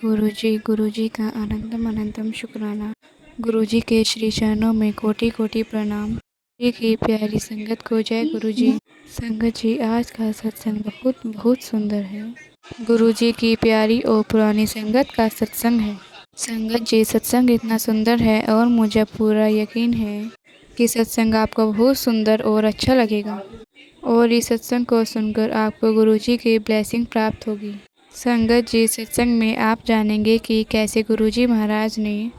गुरुजी का अनंतम अनंतम शुक्राना। गुरुजी के श्री चरणों में कोटि कोटि प्रणाम। गुरुजी की प्यारी संगत को जय गुरुजी। संगत जी, आज का सत्संग बहुत बहुत सुंदर है। गुरुजी की प्यारी और पुरानी संगत का सत्संग है। संगत जी, सत्संग इतना सुंदर है और मुझे पूरा यकीन है कि सत्संग आपको बहुत सुंदर और अच्छा लगेगा और इस सत्संग को सुनकर आपको गुरुजी की ब्लेसिंग प्राप्त होगी। संगत जी, सत्संग में आप जानेंगे कि कैसे गुरुजी महाराज ने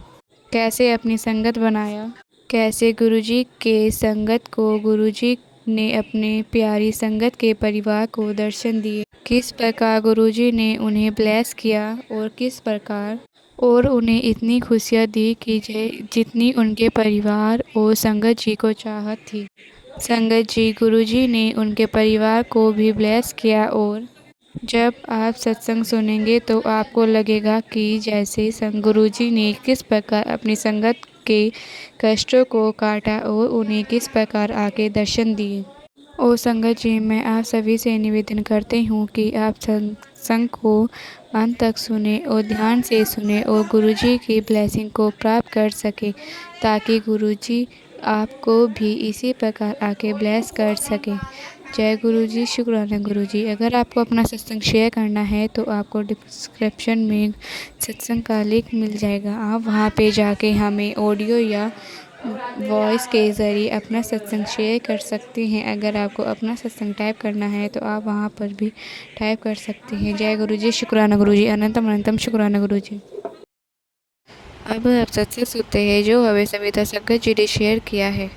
कैसे अपनी संगत बनाया, कैसे गुरुजी के संगत को गुरुजी ने अपने प्यारी संगत के परिवार को दर्शन दिए, किस प्रकार गुरुजी ने उन्हें ब्लेस किया और किस प्रकार और उन्हें इतनी खुशियाँ दी कि जितनी उनके परिवार और संगत जी को चाहत थी। संगत जी, गुरुजी ने उनके परिवार को भी ब्लेस किया और जब आप सत्संग सुनेंगे तो आपको लगेगा कि जैसे गुरुजी ने किस प्रकार अपनी संगत के कष्टों को काटा और उन्हें किस प्रकार आके दर्शन दिए। और संगत जी, मैं आप सभी से निवेदन करती हूँ कि आप सत्संग को अंत तक सुने और ध्यान से सुने और गुरुजी की ब्लेसिंग को प्राप्त कर सके, ताकि गुरुजी आपको भी इसी प्रकार आके ब्लेस कर सके। जय गुरुजी, शुक्राना गुरुजी। अगर आपको अपना सत्संग शेयर करना है तो आपको डिस्क्रिप्शन में सत्संग का लिंक मिल जाएगा। आप वहाँ पे जाके हमें ऑडियो या वॉइस के ज़रिए अपना सत्संग शेयर कर सकते हैं। अगर आपको अपना सत्संग टाइप करना है तो आप वहाँ पर भी टाइप कर सकते हैं। जय गुरुजी, शुक्राना गुरुजी, अनंतम अनंतम शुक्राना गुरुजी। अब आप सत्संग सुनते हैं जो हमें सविता संगत जी ने शेयर किया है।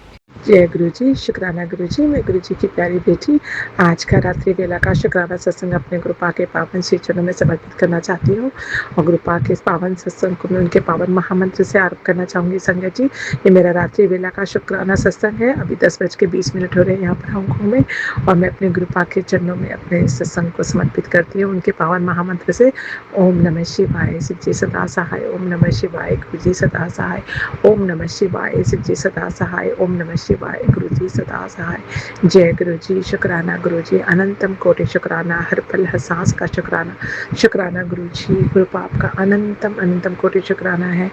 जय गुरु जी, शुक्राना गुरु जी। मैं गुरु जी की प्यारी बेटी आज का रात्रि वेला का शुक्राना सत्संग अपने गुरुपा के पावन श्री चरणों में समर्पित करना चाहती हूँ और गुरुपा के इस पावन सत्संग को मैं उनके पावन महामंत्र से आरंभ करना चाहूँगी। संगत जी, ये मेरा रात्रि वेला का शुक्राना सत्संग है। अभी 10:20 हो रहे हैं यहाँ पर हांगकांग में और मैं अपने गुरुपा के चरणों में अपने सत्संग को समर्पित करती हूँ उनके पावन महामंत्र से। ओम नमः शिवाय, शिव जी सदा सहाय। ओम नमः शिवाय, गुरु जी सदा सहाय। ओम नमः शिवाय, शिव जी सदा सहाय। ओम नमः शिवाय, गुरु जी सदा सहाय। जय गुरु जी, शुक्राना गुरु जी, अनंतम कोटि शुक्राना, हर पल हर सांस का शुक्राना। शुक्राना गुरु जी, गुरु पाप का अनंतम अनंतम कोटि शुक्राना है।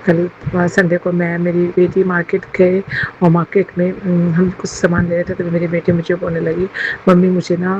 कल संडे को मैं मेरी बेटी मार्केट गए और मार्केट में हम कुछ सामान ले रहे थे तो मेरी बेटी मुझे बोलने लगी, मम्मी मुझे ना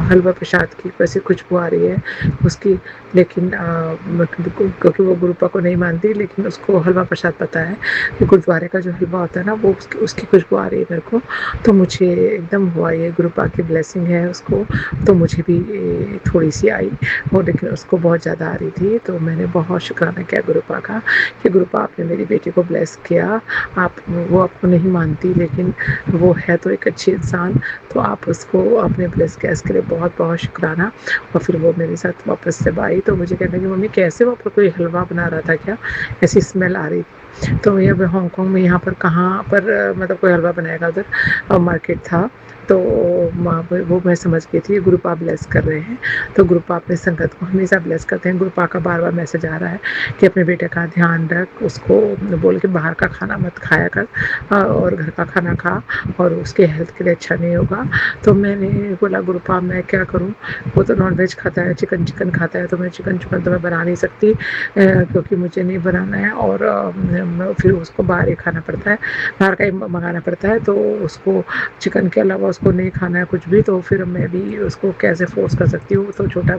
हलवा प्रसाद की वैसे खुशबू आ रही है उसकी, लेकिन क्योंकि वो गुरुपा को नहीं मानती, लेकिन उसको हलवा प्रसाद पता है कि गुरुद्वारे का जो हलवा होता है ना वो उसकी खुशबू आ रही है मेरे को। तो मुझे एकदम हुआ ये गुरुपा की ब्लेसिंग है उसको, तो मुझे भी थोड़ी सी आई और लेकिन उसको बहुत ज़्यादा आ रही थी। तो मैंने बहुत शुक्राना किया गुरुपा का कि गुरुपा आपने मेरी बेटी को ब्लेस किया। वो आपको नहीं मानती लेकिन वो है तो एक अच्छी इंसान, तो आप उसको आपने ब्लेस किया, इसके लिए बहुत बहुत शुक्राना। और फिर वो मेरे साथ वापस से आई तो मुझे कहने लगी, मम्मी कैसे वहाँ पर कोई हलवा बना रहा था क्या, ऐसी स्मेल आ रही थी। तो ये हांगकांग में यहाँ पर कहाँ पर मतलब कोई हलवा बनाएगा, उधर मार्केट था तो वहाँ पर वो मैं समझ गई थी गुरुपा ब्लेस कर रहे हैं। तो गुरुपा अपने संगत को हमेशा ब्लेस करते हैं। गुरुपा का बार बार मैसेज आ रहा है कि अपने बेटे का ध्यान रख, उसको बोल के बाहर का खाना मत खाया कर और घर का खाना खा और उसके हेल्थ के लिए अच्छा नहीं होगा। तो मैंने बोला गुरुपा मैं क्या करूँ, वो तो नॉनवेज खाता है, चिकन खाता है, तो मैं चिकन तो मैं बना नहीं सकती क्योंकि मुझे नहीं बनाना है और फिर उसको बाहर ही खाना पड़ता है, बाहर का ही मंगाना पड़ता है। तो उसको चिकन के अलावा उसको नहीं खाना है कुछ भी, तो फिर मैं भी उसको कैसे फोर्स कर सकती हूँ। तो छोटा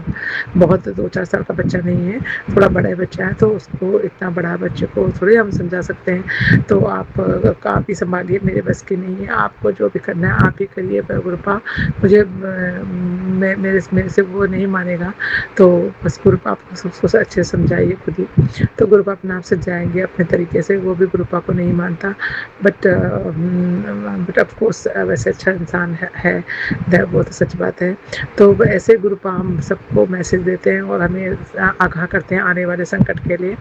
बहुत 2-4 साल का बच्चा नहीं है, थोड़ा बड़ा बच्चा है, तो उसको इतना बड़ा बच्चे को थोड़ी हम समझा सकते हैं। तो आप ही संभालिए, मेरे बस की नहीं है, आपको जो भी करना है आप ही करिए। पर गुरुपा मुझे मेरे से वो नहीं मानेगा, तो बस गुरुपा आपको सबको अच्छे से समझाइए खुद ही। तो गुरुपा अपने आप से जाएंगे अपने तरीके से, वो भी गुरुपा को नहीं मानता बट ऑफ कोर्स वैसे अच्छा इंसान है वो तो सच बात है। तो ऐसे गुरुपा हम सबको मैसेज देते हैं और हमें आगाह करते हैं आने वाले संकट के लिए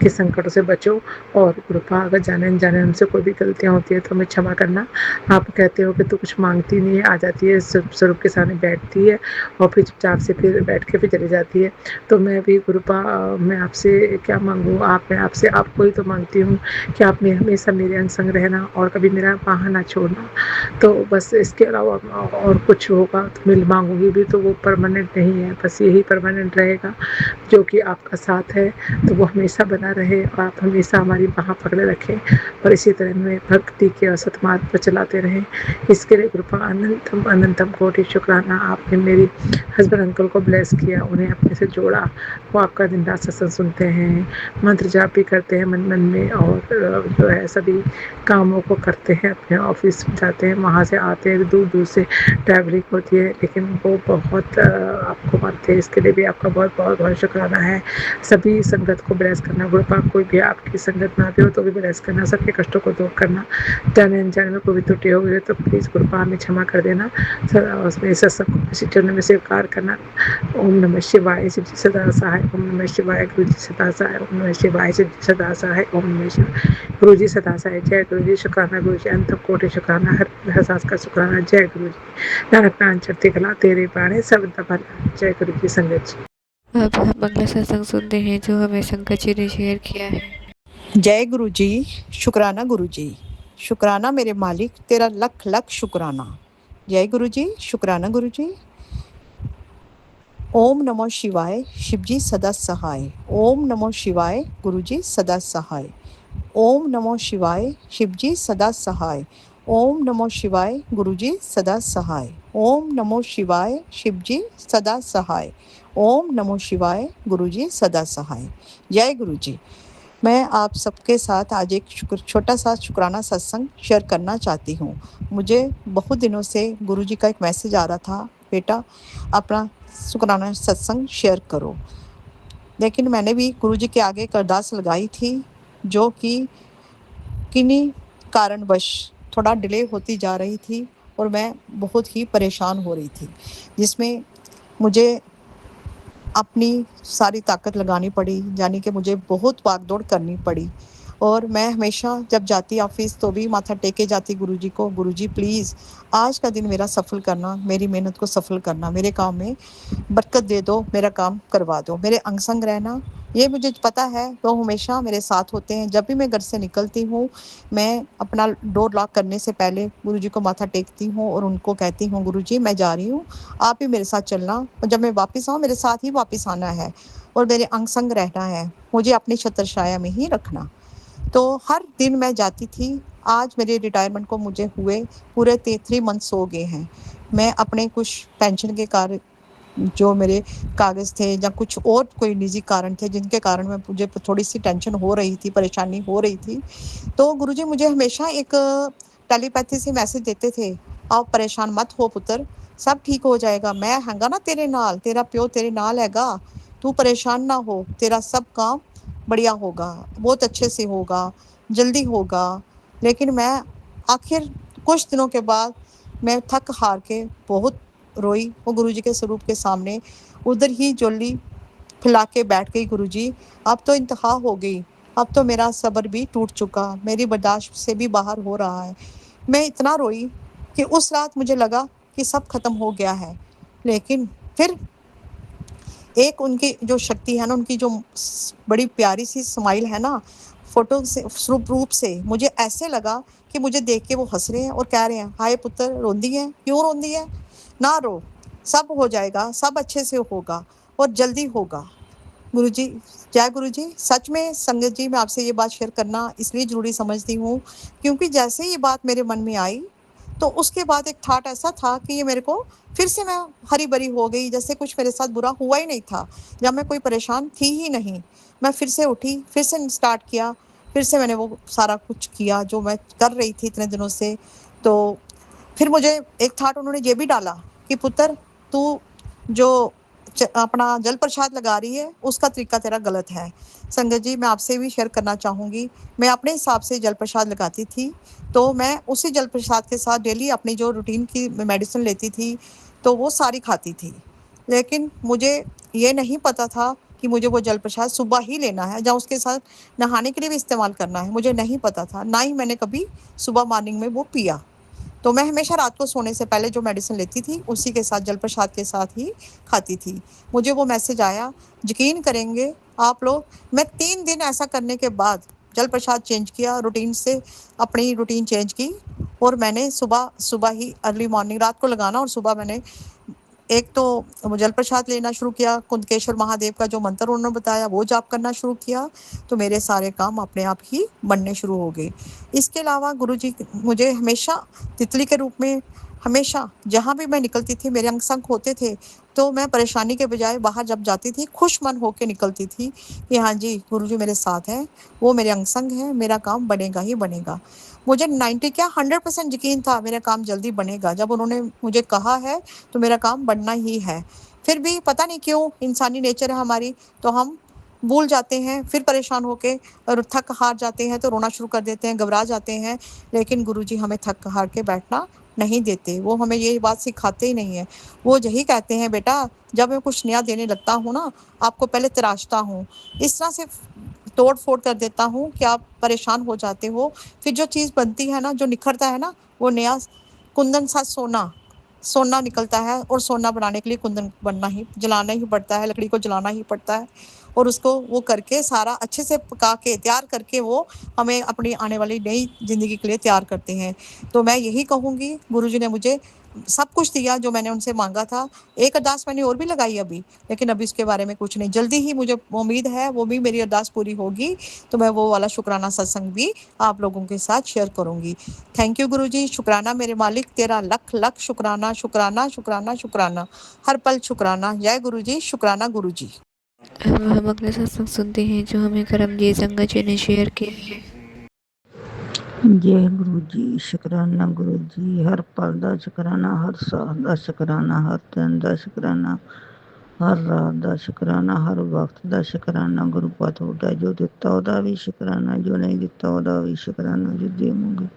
कि संकटों से बचो। और गुरुपा अगर जाने अनजाने हमसे कोई भी गलतियाँ होती है तो हमें क्षमा करना। आप कहते हो कि तू कुछ मांगती नहीं है, आ जाती है स्वरूप के सामने बैठती है और फिर चुपचाप से फिर बैठ के फिर चली जाती है। तो मैं भी गुरुपा मैं आपसे क्या मांगूँ, मैं आपसे आपको ही तो मांगती हूँ कि आप हमेशा मेरे अंग संग रहना और कभी मेरा बाह ना छोड़ना। तो बस इसके उसके अलावा और कुछ होगा तो मैं मांगूंगी भी तो वो परमानेंट नहीं है, बस यही परमानेंट रहेगा जो कि आपका साथ है, तो वो हमेशा बना रहे और आप हमेशा हमारी बाह पकड़े रखें और इसी तरह हमें भक्ति के असत मार्ग पर चलाते रहें। इसके लिए कृपा अनंतम अनंतम कोटि शुक्राना। आपने मेरी हस्बैंड अंकल को ब्लेस किया, उन्हें अपने से जोड़ा, वो आपका दिन रात सत्संग सुनते हैं, मंत्र जाप भी करते हैं मन मन में, और जो है सभी कामों को करते हैं, अपने ऑफिस जाते हैं, वहाँ से आते हैं, दूर दूर से ट्रैवलिंग होती है, लेकिन वो बहुत आपको मानते हैं। इसके लिए भी आपका बहुत बहुत बहुत शुक्राना है। सभी संगत को ब्लेस करना, गुरुपा कोई भी आपकी संगत ना भी हो तो भी ब्लेस करना, सबके कष्टों को दूर करना। जाने अनजाने में कोई भी त्रुटि हो गई तो प्लीज़ गुरुपा हमें क्षमा कर देना। उसमें सत्संग को किसी चरण में स्वीकार करना। ओम नमः शिवाय, शिव जी सदा सहाय। ओम नमः शिवाय, गुरु जी सदा सहाय। ओम नमः शिवाय, शिव जी सदा सहाय। ओम नमः शिवाय, गुरु जी सदा सहाय। जय गुरु जी। शुक्राना गुरु जी, अंत कोटि शुक्राना, हर एहसास का शुक्राना। जय गुरु जी। नानक प्राण चढ़ती कला तेरे प्राणे सब भला। जय गुरु जी। संगत जी, अब हम अगला सत्संग सुनते हैं जो हमें शंकर जी ने शेयर किया है। जय गुरु जी। शुक्राना गुरु जी। शुक्राना मेरे मालिक, तेरा लख लख शुक्राना। जय गुरु जी। शुक्राना गुरु जी। ओम नमो शिवाय, शिवजी सदा सहाय। ओम नमो शिवाय, गुरु जी सदा सहाय। ओम नमो शिवाय, शिवजी सदा सहाय। ओम नमो शिवाय, गुरु जी सदा सहाय। ओम नमो शिवाय, शिवजी सदा सहाय। ओम नमो शिवाय, गुरु जी सदा सहाय। जय गुरु जी। मैं आप सबके साथ आज एक छोटा सा शुक्राना सत्संग शेयर करना चाहती हूँ। मुझे बहुत दिनों से गुरुजी का एक मैसेज आ रहा था, बेटा अपना शुक्राना सत्संग शेयर करो। लेकिन मैंने भी गुरुजी के आगे एक अरदास लगाई थी, जो कि किन्हीं कारणवश थोड़ा डिले होती जा रही थी और मैं बहुत ही परेशान हो रही थी, जिसमें मुझे अपनी सारी ताकत लगानी पड़ी, यानी कि मुझे बहुत भाग-दौड़ करनी पड़ी। और मैं हमेशा जब जाती ऑफ़िस तो भी माथा टेक के जाती गुरुजी को, गुरुजी प्लीज़ आज का दिन मेरा सफल करना, मेरी मेहनत को सफल करना, मेरे काम में बरकत दे दो, मेरा काम करवा दो, मेरे अंग संग रहना। ये मुझे पता है वो हमेशा मेरे साथ होते हैं। जब भी मैं घर से निकलती हूँ, मैं अपना डोर लॉक करने से पहले गुरुजी को माथा टेकती हूँ और उनको कहती हूँ, गुरुजी मैं जा रही हूँ, आप भी मेरे साथ चलना, और जब मैं वापस आऊँ मेरे साथ ही वापस आना है और मेरे अंग संग रहना है, मुझे अपनी छत्रछाया में ही रखना। तो हर दिन मैं जाती थी। आज मेरे रिटायरमेंट को मुझे हुए पूरे 3 मंथ्स हो गए हैं। मैं अपने कुछ पेंशन के कार्य, जो मेरे कागज़ थे या कुछ और कोई निजी कारण थे जिनके कारण मैं मुझे थोड़ी-सी टेंशन हो रही थी, परेशानी हो रही थी। तो गुरुजी मुझे हमेशा एक टेलीपैथी से मैसेज देते थे, आप परेशान मत हो पुत्र, सब ठीक हो जाएगा, मैं हैगा ना तेरे नाल, तेरा प्यो तेरे नाल हैगा, तू परेशान ना हो, तेरा सब काम बढ़िया होगा, बहुत अच्छे से होगा, जल्दी होगा। लेकिन मैं आखिर कुछ दिनों के बाद मैं थक हार के बहुत रोई वो गुरुजी के स्वरूप के सामने, उधर ही जोली फैला के बैठ गई, गुरुजी अब तो इंतहा हो गई, अब तो मेरा सब्र भी टूट चुका, मेरी बर्दाश्त से भी बाहर हो रहा है। मैं इतना रोई कि उस रात मुझे लगा कि सब खत्म हो गया है। लेकिन फिर एक उनकी जो शक्ति है ना, उनकी जो बड़ी प्यारी सी स्माइल है ना, फोटो से रूप से मुझे ऐसे लगा कि मुझे देख के वो हंस रहे हैं और कह रहे हैं, हाय पुत्र रोंदी है, क्यों रोंदी है, ना रो, सब हो जाएगा, सब अच्छे से होगा और जल्दी होगा। गुरुजी, जय गुरुजी। सच में संगत जी, मैं आपसे ये बात शेयर करना इसलिए ज़रूरी समझती हूँ क्योंकि जैसे ही ये बात मेरे मन में आई, तो उसके बाद एक थॉट ऐसा था कि ये मेरे को फिर से मैं हरी-भरी हो गई, जैसे कुछ मेरे साथ बुरा हुआ ही नहीं था, या मैं कोई परेशान थी ही नहीं। मैं फिर से उठी, फिर से स्टार्ट किया, फिर से मैंने वो सारा कुछ किया जो मैं कर रही थी इतने दिनों से। तो फिर मुझे एक थॉट उन्होंने ये भी डाला कि पुत्र तू जो अपना जल प्रसाद लगा रही है, उसका तरीका तेरा गलत है। संगत जी, मैं आपसे भी शेयर करना चाहूँगी, मैं अपने हिसाब से जल प्रसाद लगाती थी, तो मैं उसी जल प्रसाद के साथ डेली अपनी जो रूटीन की मेडिसिन लेती थी, तो वो सारी खाती थी। लेकिन मुझे ये नहीं पता था कि मुझे वो जल प्रसाद सुबह ही लेना है या उसके साथ नहाने के लिए भी इस्तेमाल करना है, मुझे नहीं पता था। ना ही मैंने कभी सुबह मॉर्निंग में वो पिया। तो मैं हमेशा रात को सोने से पहले जो मेडिसिन लेती थी, उसी के साथ जल प्रसाद के साथ ही खाती थी। मुझे वो मैसेज आया, यकीन करेंगे आप लोग, मैं 3 दिन ऐसा करने के बाद जल प्रसाद चेंज किया, रूटीन से अपनी रूटीन चेंज की और मैंने सुबह ही अर्ली मॉर्निंग रात को लगाना और सुबह मैंने एक तो जल प्रसाद लेना शुरू किया, कुंदकेश्वर महादेव का जो मंत्र उन्होंने बताया वो जाप करना शुरू किया, तो मेरे सारे काम अपने आप ही बनने शुरू हो गए। इसके अलावा गुरुजी मुझे हमेशा तितली के रूप में, हमेशा जहाँ भी मैं निकलती थी मेरे अंग संग होते थे, तो मैं परेशानी के बजाय बाहर जब जाती थी खुश मन होके निकलती थी कि हाँ जी गुरुजी मेरे साथ हैं, वो मेरे अंग संग हैं, मेरा काम बनेगा ही बनेगा। मुझे 90 क्या 100% यकीन था मेरा काम जल्दी बनेगा। जब उन्होंने मुझे कहा है तो मेरा काम बनना ही है। फिर भी पता नहीं क्यों, इंसानी नेचर है हमारी, तो हम भूल जाते हैं, फिर परेशान होके और थक हार जाते हैं तो रोना शुरू कर देते हैं, घबरा जाते हैं। लेकिन गुरुजी हमें थक हार के बैठना नहीं देते, वो हमें ये बात सिखाते ही नहीं है। वो यही कहते हैं बेटा जब मैं कुछ नया देने लगता हूँ ना, आपको पहले तराशता हूँ, इस तरह से तोड़ फोड़ कर देता हूँ कि आप परेशान हो जाते हो। फिर जो चीज़ बनती है ना, जो निखरता है ना, वो नया कुंदन सा सोना निकलता है। और सोना बनाने के लिए कुंदन बनना ही जलाना ही पड़ता है, लकड़ी को जलाना ही पड़ता है, और उसको वो करके सारा अच्छे से पका के तैयार करके वो हमें अपनी आने वाली नई ज़िंदगी के लिए तैयार करते हैं। तो मैं यही कहूँगी, गुरुजी ने मुझे सब कुछ दिया जो मैंने उनसे मांगा था। एक अरदास मैंने और भी लगाई अभी, लेकिन अभी उसके बारे में कुछ नहीं। जल्दी ही मुझे उम्मीद है वो भी मेरी अरदास पूरी होगी, तो मैं वो वाला शुक्राना सत्संग भी आप लोगों के साथ शेयर करूँगी। थैंक यू गुरुजी, शुक्राना मेरे मालिक, तेरा लख लख शुक्राना, शुक्राना, शुक्राना, शुक्राना, हर पल शुक्राना। जय गुरुजी, शुक्राना गुरुजी। अब हम अगला सत्संग सुनते हैं जो हमें करमजीत संगत जी ने शेयर किया है। जय गुरु जी, शुक्राना गुरु जी, हर पल दा शुक्राना, हर साह दा शुक्राना, हर दिन दा शुक्राना, हर रात दा शुक्राना, हर वक्त दा शुक्राना। गुरु पा थोड़ा जो दिता ओदा भी शुक्राना, जो नहीं दिता ओदा भी शुक्राना, जो देवांगे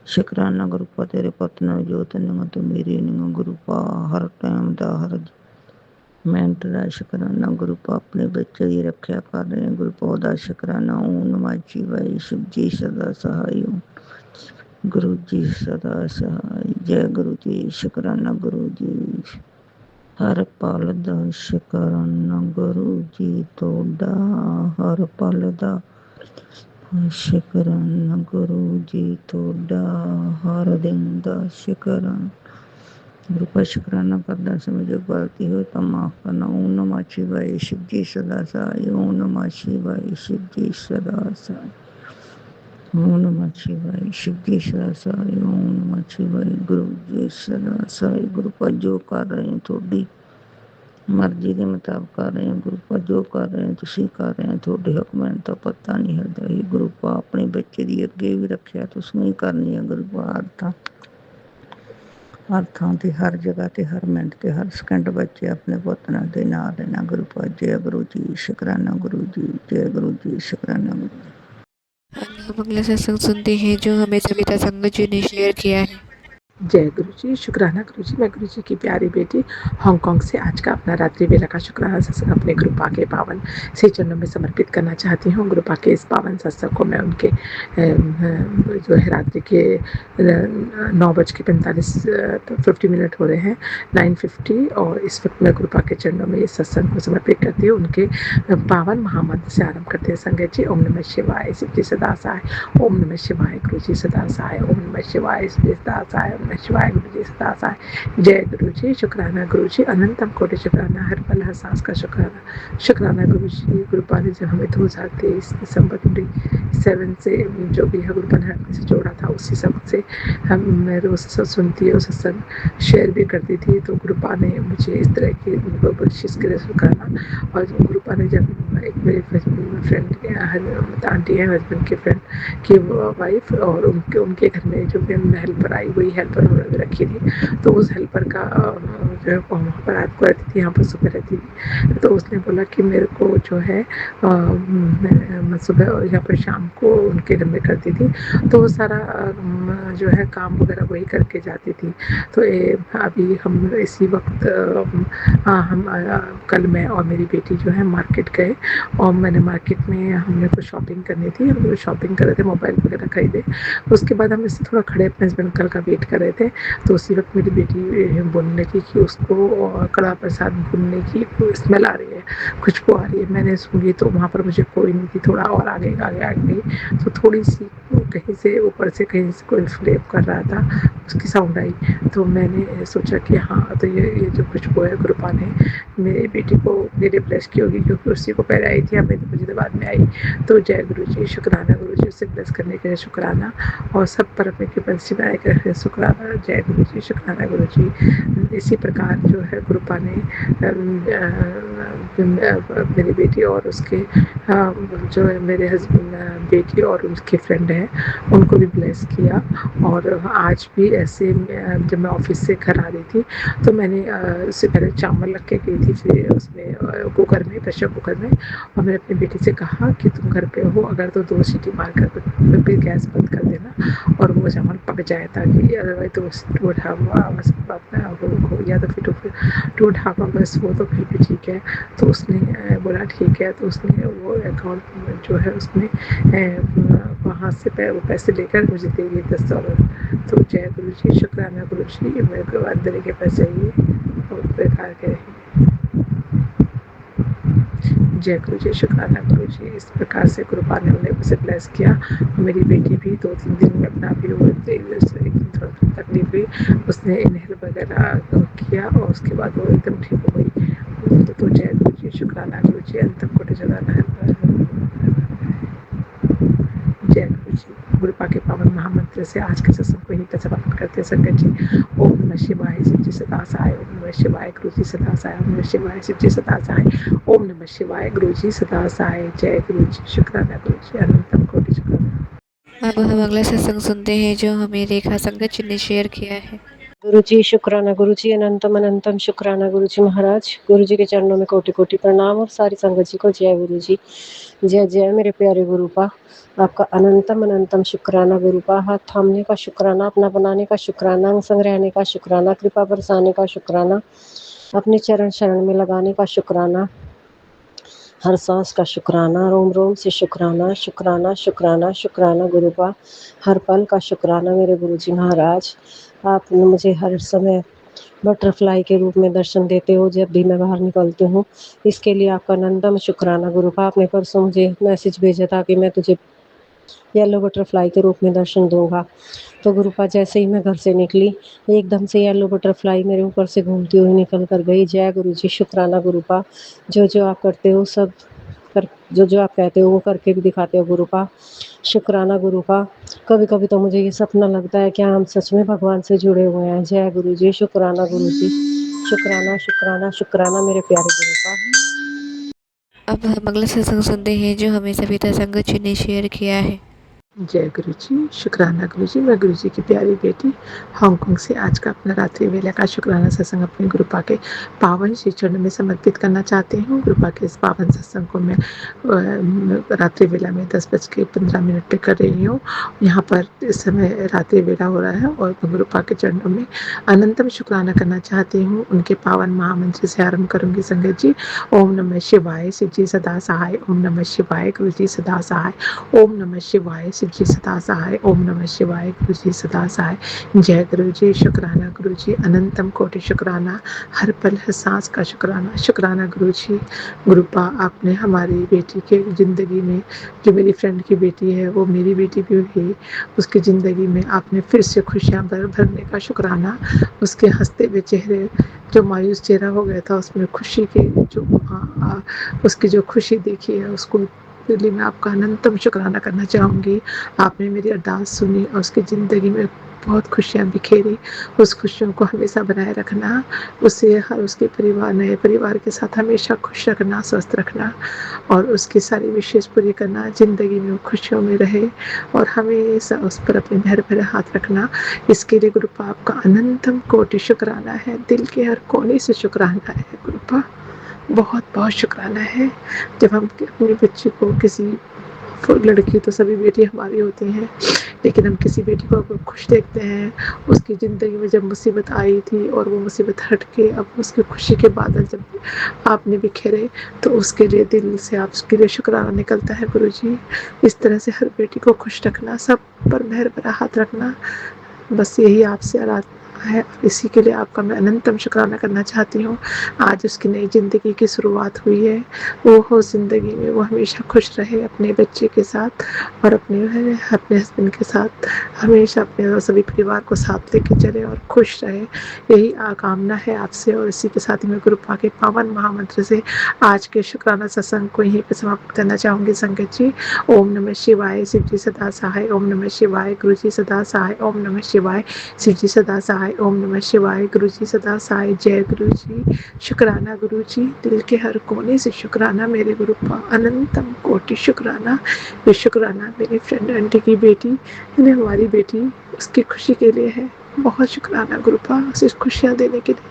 शुक्राना। गुरु पा तेरे पतना जो तने तो मेरी नहीं, गुरु पा हर टाइम दा हर मिनट दा शुक्राना। गुरु पा अपने बच्चे की रक्षा कर रहे हैं, गुरु पा दा शुक्राना। ओम नमः शिवाय, शिव जी सदा सहाय, गुरु जी सदा सहाय। जय गुरु जी, शुक्राना गुरु जी, हर पल दा शुक्राना गुरु जी तोड़ा, हर पल दा शुक्राना गुरु जी तोड़ा, हर दिन दा शुक्राना। गुरु का शुक्राना करना समय जो गलती हो तो माफ़ करना। ओम नमः शिवाय, शिव जी सदा सहाय, ओम नमः शिवाय, शिव जी सदा सहाय, ओम नमः शिवाय, शिव जी सदा सहाय, ओम नमः शिवाय, गुरु जी सदा सहाय। गुरु का जो कर रहे हैं थोड़ी मर्जी के मुताबिक कर रहे हैं, गुरु का जो कर रहे हैं तुसी कर रहे हैं, थोड़े हुक्म तो पता नहीं है। गुरु का अपने बच्चे की अगे भी रखा तो उसमें ही करनी है। गुरु का हर थां ते हर जगह ते हर मिनट ते हर सेकंड बच्चे अपने पुत्तरां दे नाल लेना। गुरु पा जय गुरु जी, शुक्राना गुरु जी, जय गुरु जी, शुक्राना गुरु जी। अब हम अगला सत्संग सुनते हैं जो हमें सविता संगत जी ने शेयर किया है। जय गुरु जी, शुक्राना गुरु जी। मैं गुरु जी की प्यारी बेटी हांगकांग से आज का अपना रात्रि वेला का शुक्राना सत्संग अपने गुरु पा के पावन श्री चरणों में समर्पित करना चाहती हूँ। गुरु पा के इस पावन सत्संग को मैं उनके जो है रात्रि के 9:45 हो रहे हैं, 9:50, और इस वक्त मैं गुरु पा के चरणों में इस सत्संग को समर्पित करती हूँ। उनके पावन महामंत्र से आरंभ करते हैं संगत जी। ओम नमः शिवाय, शिव जी सदा सहाय, ओम नमः शिवाय, गुरु जी सदा सहाय, ओम नमः शिवाय, शिव जी सदा सहाय, ओम नमः शिवाय, गुरु जी सदा सहाय। जय गुरु जी, शुक्राना गुरु जी, अनंतम कोटि शुक्राना, हर पल हर सांस का शुक्राना। शुक्राना गुरु जी, गुरु पा ने जब हमें 2023 दिसंबर 27 से जो भी है गुरु पा ने से जोड़ा था, उसी सबक से मैं रोज सुनती है, सत्संग शेयर भी करती थी। तो गुरु पा ने मुझे इस तरह की बख्शिश के लिए शुक्राना। और गुरु पा ने जब एक मेरे फ्रेंड आंटी है, हस्बैंड के फ्रेंड की वाइफ, और उनके घर में जो भी हेल्पर आई, वही हेल्पर उन्होंने रखी थी। तो उस हेल्पर का जो है वहाँ पर रात को रहती थी, यहाँ पर सुबह रहती थी। तो उसने बोला कि मेरे को जो है मैं सुबह और यहाँ पर शाम को उनके घर में करती थी, तो वो सारा जो है काम वगैरह वही करके जाती थी। तो अभी हम इसी वक्त हम कल मैं और मेरी बेटी जो है मार्केट गए, और मैंने मार्केट में हमने कुछ शॉपिंग करनी थी, हम लोग शॉपिंग कर रहे थे, मोबाइल वगैरह खरीदे। उसके बाद हम इससे थोड़ा खड़े अपने हस्बैंड कल का वेट कर रहे थे। तो उसी वक्त मेरी बेटी बोलने लगी कि उसको कड़ा प्रसाद भूनने की स्मेल आ रही है, खुशबू आ रही है। मैंने सूंघी तो वहाँ पर मुझे कोई नहीं थी, थोड़ा और आगे गई तो थोड़ी-सी कहीं से ऊपर से कहीं से कोई फ्लेप कर रहा था, उसकी साउंड आई। तो मैंने सोचा कि हाँ, तो ये जो खुशबू है कृपा ने मेरी बेटी को मेरे ब्लेस की होगी, क्योंकि उसी को पहले आई थी, अब मेरी मुझे तो बाद में आई। तो जय गुरुजी, शुक्राना गुरुजी, उसे ब्लेस करने के लिए शुक्राना, और सब पर अपने की बंसी बनाए के रखने शुक्राना। जय गुरुजी, शुक्राना गुरुजी। इसी प्रकार जो है कृपा ने मेरी बेटी और उसके जो है मेरे हस्बैंड बेटी और उसके फ्रेंड हैं, उनको भी ब्लेस किया। और आज भी ऐसे जब मैं ऑफिस से घर आ रही थी तो मैंने उससे पहले चावल रख के गई थी, फिर उसमें कुकर में, प्रेशर कुकर में, और मैंने अपनी बेटी से कहा कि तुम घर पे हो, अगर तो 2 सीटी मार कर फिर गैस बंद कर देना और वो चावल पक जाए, ताकि अदरवाइज तो 2 बस अपना हो या तो फिर 2 बस वो तो फिर भी ठीक है। तो उसने बोला ठीक है, तो उसने वो अकाउंट जो है उसमें वहाँ से वो पैसे लेकर मुझे दे दिए $10। तो जय गुरु जी, शुक्राना गुरु जी, मेरे को अंदर के पैसे ये और बेकार के रहे। जय गुरु जी, शुक्राना गुरु जी। इस प्रकार से कृपा ने उन्हें मुझे ब्लेस किया। मेरी बेटी भी 2-3 दिन में अपना भी वो एक दिन थोड़ा तकलीफ हुई, उसने इनहेल वगैरह किया और उसके बाद वो एकदम ठीक हो गई। तो जय गुरु जी, शुक्राना गुरु जी, अंतम कोटि जगाना है। जय गुरु जी। गुरुपा के पावन महामंत्र से आज के सत्संग को यहीं पर समाप्त करते हैं संगत जी। ओम नमः शिवाय, शिव जी सदा सहाय। ओम नमः शिवाय, गुरु जी सदा सहाय। ओम नमः शिवाय, शिव जी सदा सहाय। ओम नमः शिवाय, गुरु जी सदा सहाय। जय गुरु जी, शुक्राना गुरु जी, अनंतम कोटि शुक्राना। अब हम अगला सत्संग सुनते हैं जो हमें रेखा संगत जी ने शेयर किया है। गुरु जी शुक्राना, गुरु जी अनंतम अनंतम शुक्राना गुरु जी महाराज। गुरु जी के चरणों में कोटि कोटि प्रणाम और सारी संगत जी को जय गुरु जी। जय जय मेरे प्यारे गुरुपा, आपका अनंतम अनंतम शुक्राना गुरुपा। हाथ थामने का शुक्राना, अपना बनाने का शुक्राना, अंग संग रहने का शुक्राना, कृपा बरसाने का शुक्राना, अपने चरण शरण में लगाने का शुक्राना, हर सांस का शुक्राना, रोम रोम से शुक्राना, शुक्राना शुक्राना शुक्राना गुरुपा। हर पल का शुक्राना मेरे गुरु जी महाराज। आपने मुझे हर समय बटरफ्लाई के रूप में दर्शन देते हो जब भी मैं बाहर निकलती हूँ, इसके लिए आपका अनंतम शुक्राना गुरुपा। आपने परसों मुझे मैसेज भेजा था कि मैं तुझे येलो बटरफ्लाई के रूप में दर्शन दूंगा। तो गुरुपा जैसे ही मैं घर से निकली, एकदम से येलो बटरफ्लाई मेरे ऊपर से घूमती हुई निकल कर गई। जय गुरु जी, शुक्राना गुरुपा। जो जो आप करते हो सब कर, जो जो आप कहते हो वो करके भी दिखाते हो गुरुपा। शुक्राना गुरुपा। कभी कभी तो मुझे ये सपना लगता है कि हम सच में भगवान से जुड़े हुए हैं। जय गुरु जी, शुक्राना गुरु जी। शुक्राना शुक्राना शुक्राना मेरे प्यारे गुरुपा। अब हम अगला सत्संग सुनते हैं जो हमें सविता संगत जी ने शेयर किया है। जय गुरु जी, शुक्राना गुरु जी। मैं गुरु जी की प्यारी बेटी हांगकांग से आज का अपना रात्रि वेला का शुक्राना सत्संग अपने गुरुपा के पावन श्री चरणों में समर्पित करना चाहती हूँ। गुरुपा के इस पावन सत्संग को मैं रात्रि वेला में 10:15 पे कर रही हूँ। यहाँ पर इस समय रात्रि वेला हो रहा है और मैं गुरुपा के चरणों में अनंतम शुक्राना करना चाहती हूँ। उनके पावन महामंत्र से आरंभ करूँगी संगत जी। ओम नमः शिवाय, शिव जी सदा सहाय। ओम नमः शिवाय, गुरु जी सदा सहाय। ओम नमः शिवाय, शिव जी सदा सहाय। ओम नमः शिवाय, गुरु जी सदा सहाय। जय गुरु जी, शुक्राना गुरु जी, अनंतम कोटि शुक्राना, हर पल हर सांस का शुक्राना। शुक्राना गुरु जी। गुरुपा, आपने हमारी बेटी के ज़िंदगी में, जो मेरी फ्रेंड की बेटी है वो मेरी बेटी भी हुई, उसकी ज़िंदगी में आपने फिर से खुशियाँ भरने का शुक्राना। उसके हंसते हुए चेहरे, जो मायूस चेहरा हो गया था, उसमें खुशी की जो उसकी जो खुशी देखी है, उसको लिए मैं आपका अनंतम शुक्राना करना चाहूँगी। आपने मेरी अरदास सुनी और उसकी ज़िंदगी में बहुत खुशियाँ बिखेरी। उस खुशियों को हमेशा बनाए रखना, उसे हर उसके परिवार, नए परिवार के साथ हमेशा खुश रखना, स्वस्थ रखना और उसकी सारी विशेष पूरी करना। ज़िंदगी में वो खुशियों में रहे और हमेशा उस पर अपने मेहर भरे हाथ रखना। इसके लिए गुरुपा आपका अनंतम कोटि शुक्राना है, दिल के हर कोने से शुक्राना है गुरुपा, बहुत बहुत शुक्राना है। जब हम अपनी बच्ची को, किसी लड़की तो सभी बेटी हमारी होती हैं, लेकिन हम किसी बेटी को अगर खुश देखते हैं, उसकी ज़िंदगी में जब मुसीबत आई थी और वो मुसीबत हट के अब उसकी खुशी के बादल जब आपने बिखेरे, तो उसके लिए दिल से आप उसके लिए शुक्राना निकलता है गुरु जी। इस तरह से हर बेटी को खुश रखना, सब पर मेहर भरा हाथ रखना, बस यही आपसे है। इसी के लिए आपका मैं अनंतम शुक्राना करना चाहती हूँ। आज उसकी नई ज़िंदगी की शुरुआत हुई है। वो हो ज़िंदगी में वो हमेशा खुश रहे अपने बच्चे के साथ और अपने हस्बैंड के साथ, हमेशा अपने सभी परिवार को साथ लेके चले और खुश रहे। यही कामना है आपसे। और इसी के साथ ही मैं गुरु पा के पावन महामंत्र से आज के शुक्राना सत्संग को यहीं पे समाप्त करना चाहूँगी संगत जी। ओम नमः शिवाय, शिव जी सदा सहाय। ओम नमः शिवाय, गुरु जी सदा सहाय। ओम नमः शिवाय, शिव जी सदा सहाय। ओम नमः शिवाय, गुरु जी सदा सहाय। जय गुरु जी। शुक्राना गुरु जी, दिल के हर कोने से शुक्राना मेरे गुरु पा, अनंतम कोटि शुक्राना। ये शुक्राना मेरी फ्रेंड आंटी की बेटी यानी हमारी बेटी, उसकी खुशी के लिए है। बहुत शुक्राना गुरु पा उसे खुशियाँ देने के लिए।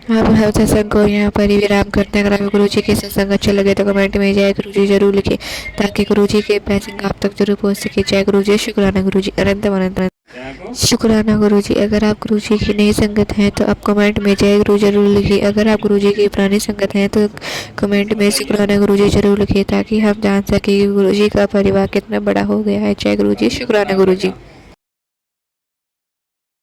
आप हर सत्संग को यहाँ पर ही विराम करते हैं। अगर आपको गुरु जी के सत्संग अच्छे लगे तो कमेंट में जय गुरु जी जरूर लिखें, ताकि गुरु जी के मैसेज आप तक जरूर पहुँच सके। जय गुरु जी। शुक्राना गुरु जी। अनंतम अनंत शुक्राना गुरु जी। अगर आप गुरु जी की नई संगत हैं तो आप कमेंट में जय गुरु जरूर लिखिए। अगर आप गुरु जी की पुरानी संगत हैं तो कमेंट में शुक्राना गुरु जी जरूर लिखिए, ताकि हम जान सके कि गुरु जी का परिवार कितना बड़ा हो गया है। जय गुरु जी। शुक्राना गुरु जी।